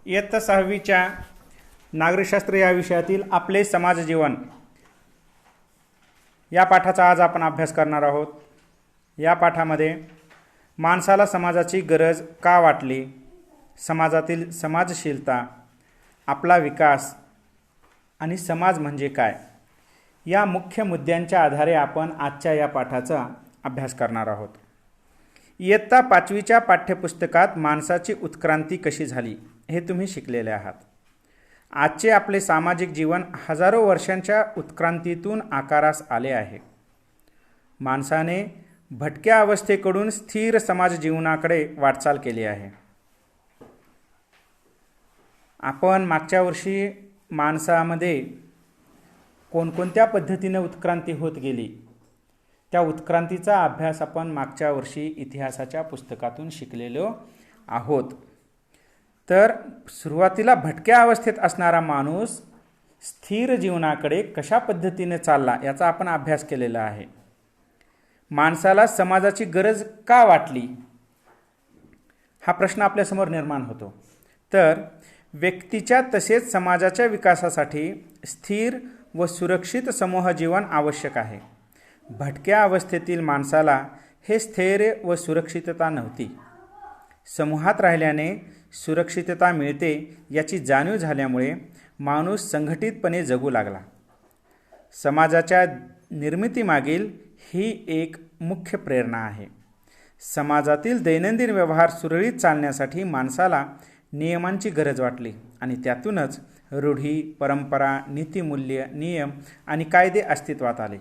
इयत्ता 6वीच्या नागरिकशास्त्र या विषयातील आपले समाज जीवन या पाठाचा आज आपण अभ्यास करणार आहोत। या पाठामध्ये माणसाला समाजाची गरज का वाटली, समाजातील समाजशीलता, आपला विकास आणि समाज म्हणजे काय या मुख्य मुद्द्यांच्या आधारे आपण आजच्या या पाठाचा अभ्यास करणार आहोत। इयत्ता 5वीच्या पाठ्यपुस्तकात माणसाची उत्क्रांती कशी झाली हे तुम्ही शिकलेले आहात। आजचे आपले सामाजिक जीवन हजारो वर्षांच्या उत्क्रांतीतून आकारास आले आहे। माणसाने भटक्या अवस्थेकडून स्थिर समाज जीवनाकडे वाटचाल केली आहे। आपण मागच्या वर्षी माणसामध्ये कोणकोणत्या पद्धतीने उत्क्रांती होत गेली त्या उत्क्रांतीचा अभ्यास आपण मागच्या वर्षी इतिहासाच्या पुस्तकातून शिकलेलो आहोत। तर सुरुवातीला भटक्या अवस्थेत असणारा माणूस स्थिर जीवनाकडे कशा पद्धतीने चालला याचा आपण अभ्यास केलेला आहे। माणसाला समाजाची गरज का वाटली हा प्रश्न आपल्यासमोर निर्माण होतो। तर व्यक्तीच्या तसेच समाजाच्या विकासासाठी स्थिर व सुरक्षित समूह जीवन आवश्यक आहे। भटक्या अवस्थेतील माणसाला हे स्थैर्य व सुरक्षितता नव्हती। समूहात राहिल्याने सुरक्षितता मिळते याची जाणीव झाल्यामुळे माणूस संघटितपणे जगू लागला। समाजाच्या निर्मितीमागील ही एक मुख्य प्रेरणा आहे। समाजातील दैनंदिन व्यवहार सुरळीत चालण्यासाठी माणसाला नियमांची गरज वाटली आणि त्यातूनच रूढी, परंपरा, नीतिमूल्य, नियम आणि कायदे अस्तित्वात आले।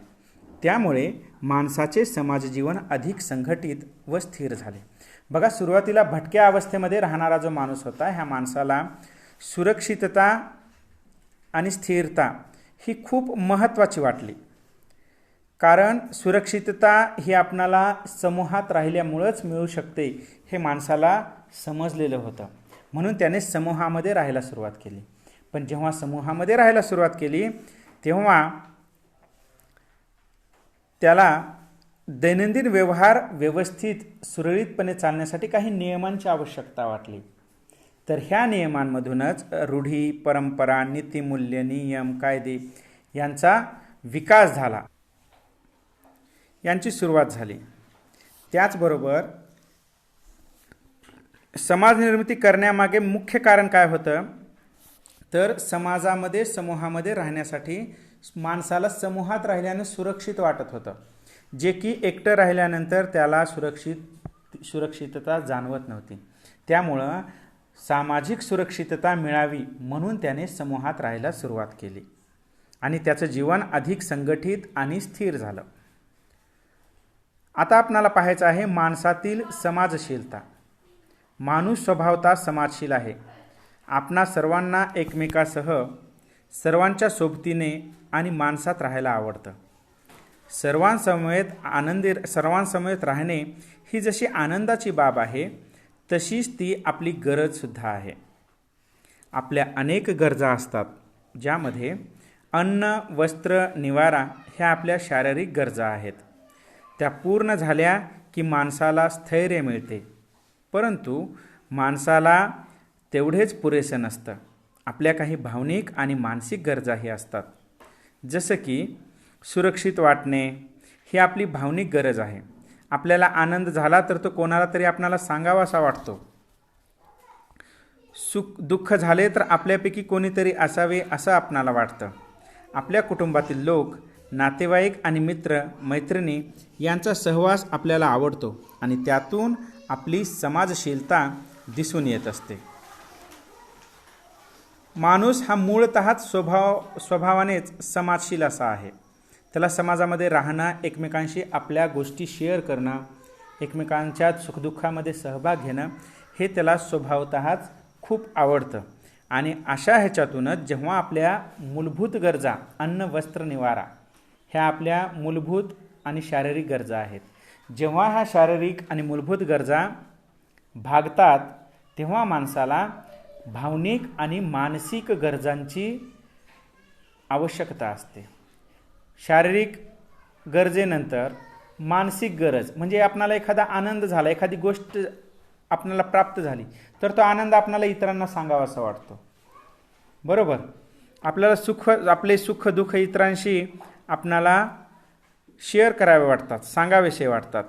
त्यामुळे माणसाचे समाजजीवन अधिक संघटित व स्थिर झाले। बघा, सुरुवातीला भटक्या अवस्थेमध्ये राहणारा जो माणूस होता ह्या माणसाला सुरक्षितता आणि स्थिरता ही खूप महत्त्वाची वाटली। कारण सुरक्षितता ही आपणाला समूहात राहिल्यामुळेच मिळू शकते हे माणसाला समजलेलं होतं, म्हणून त्याने समूहामध्ये राहायला सुरुवात केली। पण जेव्हा समूहामध्ये राहायला सुरुवात केली तेव्हा त्याला दैनंदिन व्यवहार व्यवस्थित सुरळीतपणे चालण्यासाठी काही नियमांची आवश्यकता वाटली। तर ह्या नियमांमधूनच रूढी, परंपरा, नीतिमूल्य, नियम, कायदे यांचा विकास झाला, यांची सुरुवात झाली। त्याचबरोबर समाज निर्मिती करण्यामागे मुख्य कारण काय होतं, तर समाजामध्ये समूहामध्ये राहण्यासाठी माणसाला समूहात राहिल्याने सुरक्षित वाटत होतं, जे की एकटं राहिल्यानंतर त्याला सुरक्षितता जाणवत नव्हती। त्यामुळं सामाजिक सुरक्षितता मिळावी म्हणून त्याने समूहात राहायला सुरुवात केली आणि त्याचं जीवन अधिक संघटित आणि स्थिर झालं। आता आपणाला पाहायचं आहे माणसातील समाजशीलता। माणूस स्वभावतः समाजशील आहे। आपणा सर्वांना एकमेकासह सर्वांच्या सोबतीने आणि माणसात राहायला आवडतं। सर्वांसमवेत राहणे ही जशी आनंदाची बाब आहे तशीच ती आपली गरजसुद्धा आहे। आपल्या अनेक गरजा असतात, ज्यामध्ये अन्न, वस्त्र, निवारा ह्या आपल्या शारीरिक गरजा आहेत। त्या पूर्ण झाल्या की माणसाला स्थैर्य मिळते, परंतु माणसाला तेवढेच पुरेसे नसतं। आपल्या काही भावनिक आणि मानसिक गरजाही असतात। जसं की सुरक्षित वाटणे ही आपली भावनिक गरज आहे। आपल्याला आनंद झाला तर तो कोणाला तरी आपल्याला सांगावासा वाटतो। दुःख झाले तर आपल्यापैकी कोणीतरी असावे असं आपणाला वाटतं। आपल्या कुटुंबातील लोक, नातेवाईक आणि मित्र मैत्रिणी यांचा सहवास आपल्याला आवडतो आणि त्यातून आपली समाजशीलता दिसून येत असते। माणूस हा मूळतःच स्वभावानेच समाजशील असा आहे। त्याला समाजामध्ये राहणं, एकमेकांशी आपल्या गोष्टी शेअर करणं, एकमेकांच्या सुखदुःखामध्ये सहभाग घेणं हे त्याला स्वभावतःच खूप आवडतं। आणि अशा ह्याच्यातूनच जेव्हा आपल्या मूलभूत गरजा अन्न, वस्त्र, निवारा ह्या आपल्या मूलभूत आणि शारीरिक गरजा आहेत, जेव्हा ह्या शारीरिक आणि मूलभूत गरजा भागतात तेव्हा माणसाला भावनिक आणि मानसिक गरजांची आवश्यकता असते। शारीरिक गरजेनंतर मानसिक गरज म्हणजे आपणाला एखादा आनंद झाला, एखादी गोष्ट आपल्याला प्राप्त झाली तर तो आनंद आपल्याला इतरांना सांगावासा वाटतो. बरोबर. आपल्याला आपले सुख दुःख इतरांशी आपणाला शेअर करावे वाटतात, सांगावेसे वाटतात.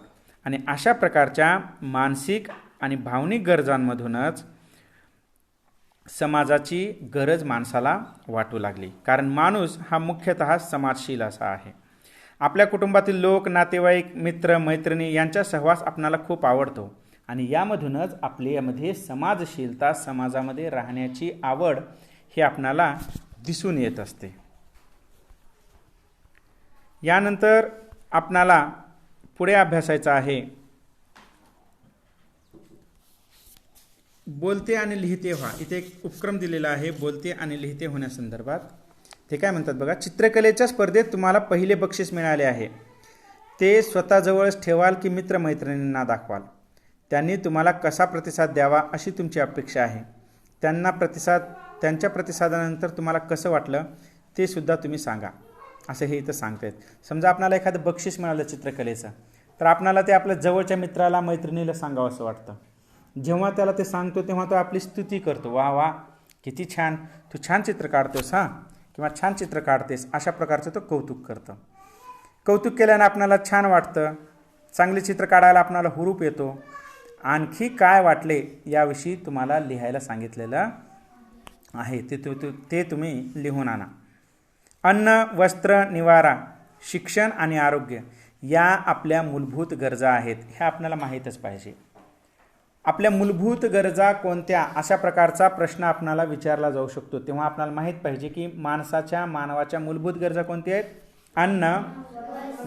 आणि अशा प्रकारच्या मानसिक आणि भावनिक गरजांमधूनच समाजाची गरज माणसाला वाटू लागली. कारण माणूस हा मुख्यतः समाजशील असा आहे. आपल्या कुटुंबातील लोक, नातेवाईक, मित्र, मैत्रिणी यांचा सहवास आपणाला खूप आवडतो आणि यामधूनच आपल्यामध्ये समाजशीलता, समाजामध्ये राहण्याची आवड हे आपणाला दिसून येत असते. यानंतर आपणाला पुढे अभ्यासायचं आहे बोलते आणि लिहिते व्हा. इथे एक उपक्रम दिलेला आहे बोलते आणि लिहिते होण्यासंदर्भात. ते काय म्हणतात बघा. चित्रकलेच्या स्पर्धेत तुम्हाला पहिले बक्षीस मिळाले आहे. ते स्वतःजवळच ठेवाल की मित्रमैत्रिणींना दाखवाल? त्यांनी तुम्हाला कसा प्रतिसाद द्यावा अशी तुमची अपेक्षा आहे? त्यांच्या प्रतिसादानंतर तुम्हाला कसं वाटलं ते सुद्धा तुम्ही सांगा, असं हे इथं सांगतायत. समजा आपल्याला एखादं बक्षीस मिळालं चित्रकलेचं, तर आपल्याला ते आपल्या जवळच्या मित्राला, मैत्रिणीला सांगावं असं वाटतं. जेव्हा त्याला ते सांगतो तेव्हा तो आपली स्तुती करतो. वा वा, किती छान, तू छान चित्र काढतोस हां, किंवा छान चित्र काढतेस, अशा प्रकारचं तो कौतुक करतं. कौतुक केल्यानं आपल्याला छान वाटतं, चांगले चित्र काढायला आपल्याला हुरूप येतो. आणखी काय वाटले याविषयी तुम्हाला लिहायला सांगितलेलं आहे, ते तुम्ही लिहून आणा. अन्न, वस्त्र, निवारा, शिक्षण आणि आरोग्य या आपल्या मूलभूत गरजा आहेत, हे आपल्याला माहीतच पाहिजे. आपल्या मूलभूत गरजा कोणत्या, अशा प्रकारचा प्रश्न आपल्याला विचारला जाऊ शकतो. तेव्हा आपल्याला माहीत पाहिजे की मानवाच्या मूलभूत गरजा कोणत्या आहेत? अन्न,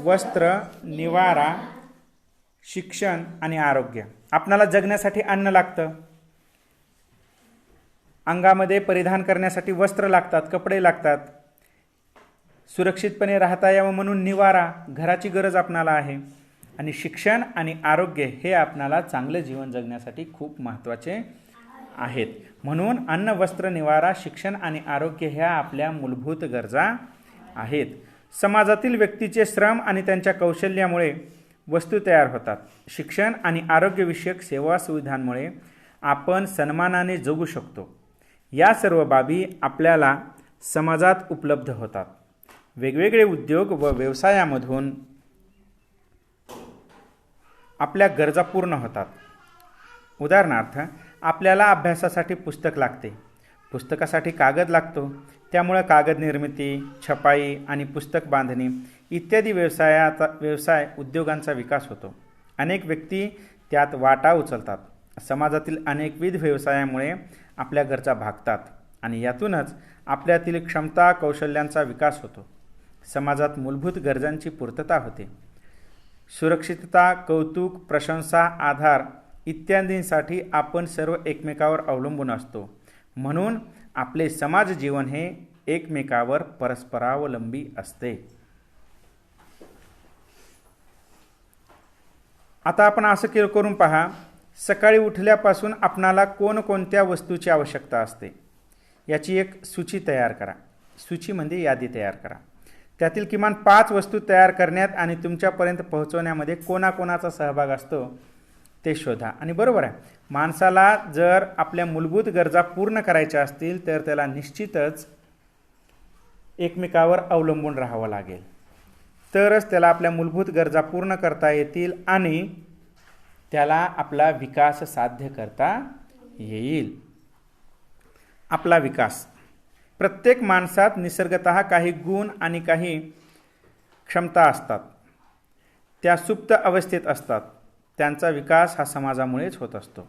वस्त्र, निवारा, शिक्षण आणि आरोग्य. आपल्याला जगण्यासाठी अन्न लागतं, अंगामध्ये परिधान करण्यासाठी वस्त्र लागतात, कपडे लागतात, सुरक्षितपणे राहता यावं म्हणून निवारा, घराची गरज आपणाला आहे, आणि शिक्षण आणि आरोग्य हे आपणाला चांगलं जीवन जगण्यासाठी खूप महत्त्वाचे आहेत. म्हणून अन्न, वस्त्र, निवारा, शिक्षण आणि आरोग्य ह्या आपल्या मूलभूत गरजा आहेत. समाजातील व्यक्तीचे श्रम आणि त्यांच्या कौशल्यामुळे वस्तू तयार होतात. शिक्षण आणि आरोग्यविषयक सेवा सुविधांमुळे आपण सन्मानाने जगू शकतो. या सर्व बाबी आपल्याला समाजात उपलब्ध होतात. वेगवेगळे उद्योग व व्यवसायामधून आपल्या गरजा पूर्ण होतात. उदाहरणार्थ, आपल्याला अभ्यासासाठी पुस्तक लागते, पुस्तकासाठी कागद लागतो, त्यामुळे कागद निर्मिती, छपाई आणि पुस्तक बांधणी इत्यादी व्यवसाय उद्योगांचा विकास होतो. अनेक व्यक्ती त्यात वाटा उचलतात. समाजातील अनेकविध व्यवसायामुळे आपल्या गरजा भागतात आणि यातूनच आपल्यातील क्षमता, कौशल्यांचा विकास होतो. समाजात मूलभूत गरजांची पूर्तता होते. सुरक्षितता, कौतुक, प्रशंसा, आधार इत्यादींसाठी आपण सर्व एकमेकावर अवलंबून असतो. म्हणून आपले समाज जीवन हे एकमेकावर परस्परावलंबी असते. आता आपण असं करून पहा, सकाळी उठल्यापासून आपणाला कोणकोणत्या वस्तूची आवश्यकता असते याची एक सूची तयार करा. सूची म्हणजे यादी तयार करा. त्यातील किमान 5 वस्तू तयार करण्यात आणि तुमच्यापर्यंत पोहोचवण्यामध्ये कोणाकोणाचा सहभाग असतो ते शोधा. आणि बरोबर आहे, माणसाला जर आपल्या मूलभूत गरजा पूर्ण करायच्या असतील तर त्याला निश्चितच एकमेकावर अवलंबून राहावं लागेल, तरच त्याला आपल्या मूलभूत गरजा पूर्ण करता येतील आणि त्याला आपला विकास साध्य करता येईल. आपला विकास. प्रत्येक माणसात निसर्गतः काही गुण आणि काही क्षमता असतात, त्या सुप्त अवस्थेत असतात. त्यांचा विकास हा समाजामुळेच होत असतो.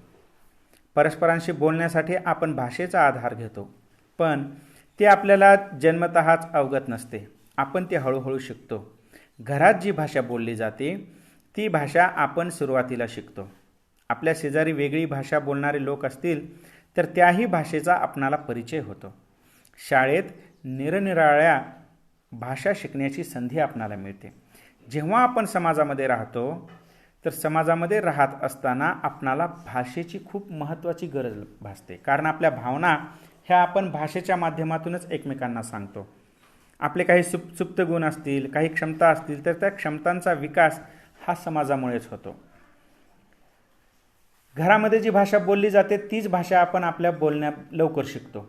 परस्परांशी बोलण्यासाठी आपण भाषेचा आधार घेतो, पण ते आपल्याला जन्मतःच अवगत नसते. आपण ते हळूहळू शिकतो. घरात जी भाषा बोलली जाते ती भाषा आपण सुरुवातीला शिकतो. आपल्या शेजारी वेगळी भाषा बोलणारे लोक असतील तर त्याही भाषेचा आपणाला परिचय होतो. शाळेत निरनिराळ्या भाषा शिकण्याची संधी आपणाला मिळते. जेव्हा आपण समाजामध्ये राहतो तर समाजामध्ये राहत असताना आपणाला भाषेची खूप महत्त्वाची गरज भासते. कारण आपल्या भावना ह्या आपण भाषेच्या माध्यमातूनच एकमेकांना सांगतो. आपले काही सुप्त गुण असतील, काही क्षमता असतील तर त्या क्षमतांचा विकास हा समाजामुळेच होतो. घरामध्ये जी भाषा बोलली जाते तीच भाषा आपण आपल्या बोलण्या लवकर शिकतो,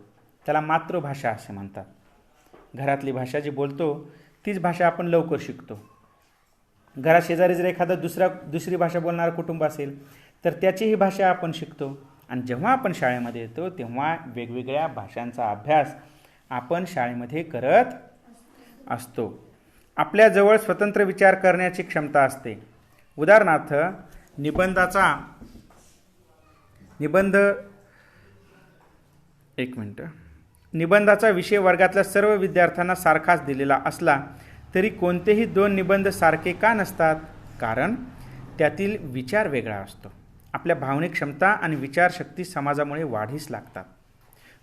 त्याला मातृभाषा असे म्हणतात. घरातली भाषा जी बोलतो तीच भाषा आपण लवकर शिकतो. घरात शेजारी जर एखादा दुसरी भाषा बोलणारं कुटुंब असेल तर त्याचीही भाषा आपण शिकतो. आणि जेव्हा आपण शाळेमध्ये येतो तेव्हा वेगवेगळ्या भाषांचा अभ्यास आपण शाळेमध्ये करत असतो. आपल्याजवळ स्वतंत्र विचार करण्याची क्षमता असते. उदाहरणार्थ निबंधाचा विषय वर्गातल्या सर्व विद्यार्थ्यांना सारखाच दिलेला असला तरी कोणतेही 2 निबंध सारखे का नसतात? कारण त्यातील विचार वेगळा असतो. आपल्या भावनिक क्षमता आणि विचारशक्ती समाजामुळे वाढीस लागतात.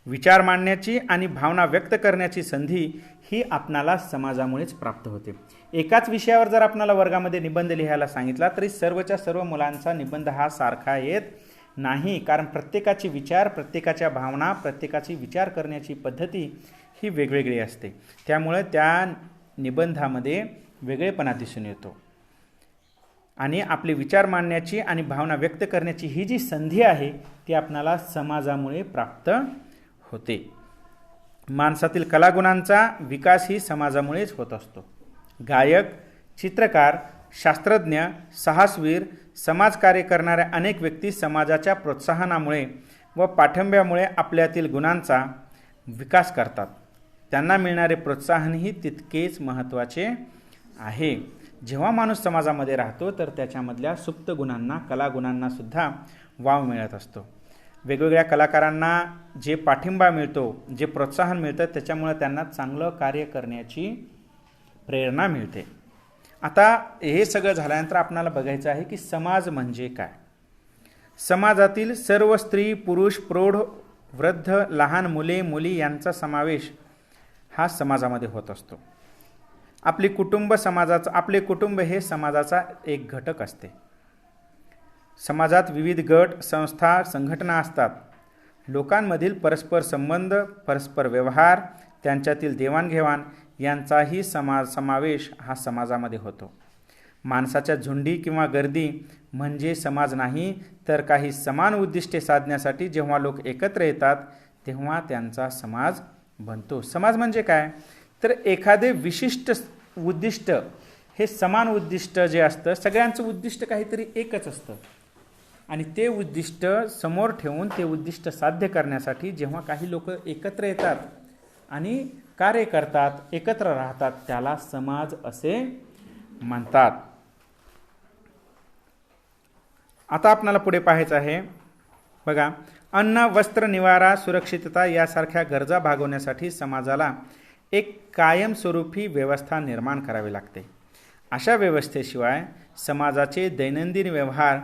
विचार मांडण्याची आणि भावना व्यक्त करण्याची संधी ही आपणाला समाजामुळेच प्राप्त होते. एकाच विषयावर जर आपणाला वर्गामध्ये निबंध लिहायला सांगितला तरी सर्वच्या सर्व मुलांचा निबंध हा सारखा येत नाही, कारण प्रत्येकाचे विचार, प्रत्येकाच्या भावना, प्रत्येकाची विचार करण्याची पद्धती ही वेगवेगळी असते. त्यामुळे त्या निबंधामध्ये वेगळेपणा दिसून येतो आणि आपले विचार मांडण्याची आणि भावना व्यक्त करण्याची ही जी संधी आहे ती आपणाला समाजामुळे प्राप्त होते. माणसातील कलागुणांचा विकास ही समाजामुळेच होत असतो. गायक, चित्रकार, शास्त्रज्ञ, साहसवीर, समाजकार्य करणाऱ्या अनेक व्यक्ती समाजाच्या प्रोत्साहनामुळे व पाठिंब्यामुळे आपल्यातील गुणांचा विकास करतात. त्यांना मिळणारे प्रोत्साहनही तितकेच महत्त्वाचे आहे. जेव्हा माणूस समाजामध्ये राहतो तर त्याच्यामधल्या सुप्त गुणांना, कलागुणांना सुद्धा वाव मिळत असतो. वेगवेगळ्या कलाकारांना जे पाठिंबा मिळतो, जे प्रोत्साहन मिळतं, त्याच्यामुळे त्यांना चांगलं कार्य करण्याची प्रेरणा मिळते. आता हे सगळं झाल्यानंतर आपल्याला बघायचं आहे की समाज म्हणजे काय. समाजातील सर्व स्त्री, पुरुष, प्रौढ, वृद्ध, लहान मुले, मुली यांचा समावेश हा समाजामध्ये होत असतो. आपले कुटुंब हे समाजाचा एक घटक असते. समाजात विविध गट, संस्था, संघटना असतात. लोकांमधील परस्पर संबंध, परस्पर व्यवहार, त्यांच्यातील देवाणघेवाण यांचाही समावेश हा समाजामध्ये होतो. माणसाच्या झुंडी किंवा गर्दी म्हणजे समाज नाही, तर काही समान उद्दिष्टे साधण्यासाठी जेव्हा लोक एकत्र येतात तेव्हा त्यांचा समाज बनतो. समाज म्हणजे काय? तर एखादे विशिष्ट उद्दिष्ट, हे समान उद्दिष्ट जे असतं, सगळ्यांचं उद्दिष्ट काहीतरी एकच असतं आणि ते उद्दिष्ट समोर ठेवून ते उद्दिष्ट साध्य करण्यासाठी जेव्हा काही लोक एकत्र येतात आणि कार्य करतात, एकत्र राहतात, त्याला समाज असे म्हणतात. आता आपल्याला पुढे पाहायचं आहे. बघा, अन्न, वस्त्र, निवारा, सुरक्षितता यासारख्या गरजा भागवण्यासाठी समाजाला एक कायमस्वरूपी व्यवस्था निर्माण करावी लागते. अशा व्यवस्थेशिवाय समाजाचे दैनंदिन व्यवहार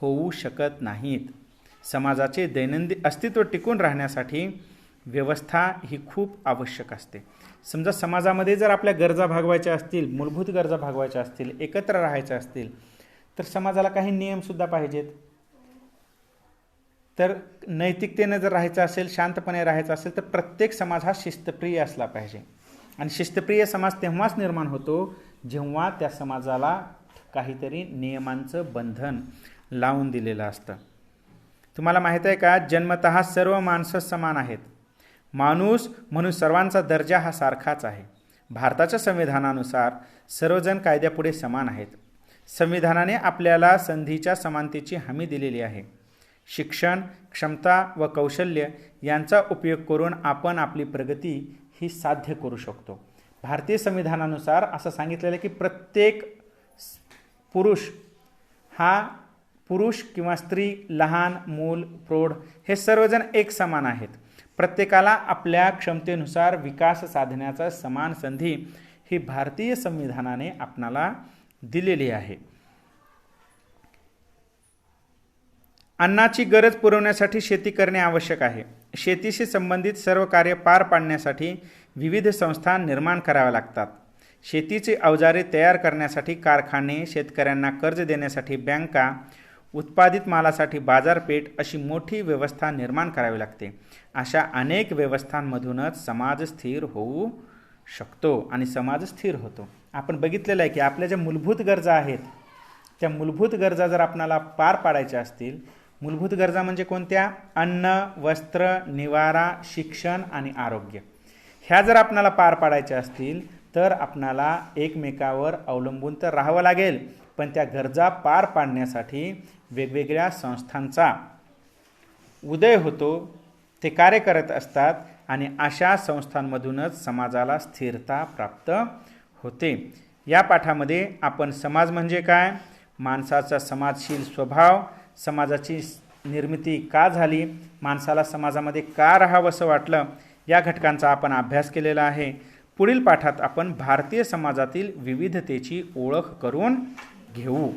होऊ शकत नाहीत. समाजाचे दैनंदिन अस्तित्व टिकून राहण्यासाठी व्यवस्था ही खूप आवश्यक असते. समजा समाजामध्ये जर आपल्या गरजा भागवायच्या असतील, मूलभूत गरजा भागवायच्या असतील, एकत्र राहायच्या असतील, तर समाजाला काही नियमसुद्धा पाहिजेत. तर नैतिकतेनं जर राहायचं असेल, शांतपणे राहायचं असेल, तर प्रत्येक समाज हा शिस्तप्रिय असला पाहिजे. आणि शिस्तप्रिय समाज तेव्हाच निर्माण होतो जेव्हा त्या समाजाला काहीतरी नियमांचं बंधन लावून दिलेलं असतं. तुम्हाला माहीत आहे का, जन्मतः सर्व माणसं समान आहेत. माणूस म्हणून सर्वांचा दर्जा हा सारखाच आहे. भारताच्या संविधानानुसार सर्वजण कायद्यापुढे समान आहेत. संविधानाने आपल्याला संधीच्या समानतेची हमी दिलेली आहे. शिक्षण, क्षमता व कौशल्य यांचा उपयोग करून आपण आपली प्रगती ही साध्य करू शकतो. भारतीय संविधानानुसार असं सांगितलेलं आहे की प्रत्येक पुरुष किंवा स्त्री, लहान मूल, प्रौढ हे सर्वजण एक समान आहेत. प्रत्येकाला आपल्या क्षमतेनुसार विकास साधण्याचा समान संधी ही भारतीय संविधानाने आपणाला दिलेली आहे. अन्नाची गरज पुरवण्यासाठी शेती करणे आवश्यक आहे. शेतीशी संबंधित सर्व कार्य पार पाडण्यासाठी विविध संस्था निर्माण कराव्या लागतात. शेतीची अवजारे तयार करण्यासाठी कारखाने, शेतकऱ्यांना कर्ज देण्यासाठी बँका, उत्पादित मालासाठी बाजारपेठ अशी मोठी व्यवस्था निर्माण करावी लागते. अशा अनेक व्यवस्थांमधूनच समाज स्थिर होऊ शकतो आणि समाज स्थिर होतो. आपण बघितलेलं आहे की आपल्या ज्या मूलभूत गरजा आहेत, त्या मूलभूत गरजा जर आपणाला पार पाडायच्या असतील, मूलभूत गरजा म्हणजे कोणत्या? अन्न, वस्त्र, निवारा, शिक्षण आणि आरोग्य. ह्या जर आपणाला पार पाडायच्या असतील तर आपणाला एकमेकावर अवलंबून तर राहावं लागेल, पण त्या गरजा पार पाडण्यासाठी वेगवेगळ्या संस्थांचा उदय होतो, ते कार्य करत असतात आणि अशा संस्थांमधूनच समाजाला स्थिरता प्राप्त होते. या पाठामध्ये आपण समाज म्हणजे काय, माणसाचा समाजशील स्वभाव, समाजाची निर्मिती का झाली, माणसाला समाजामध्ये का राहावंसं वाटलं, या घटकांचा आपण अभ्यास केलेला आहे. पुढील पाठात आपण भारतीय समाजातील विविधतेची ओळख करून घेऊ.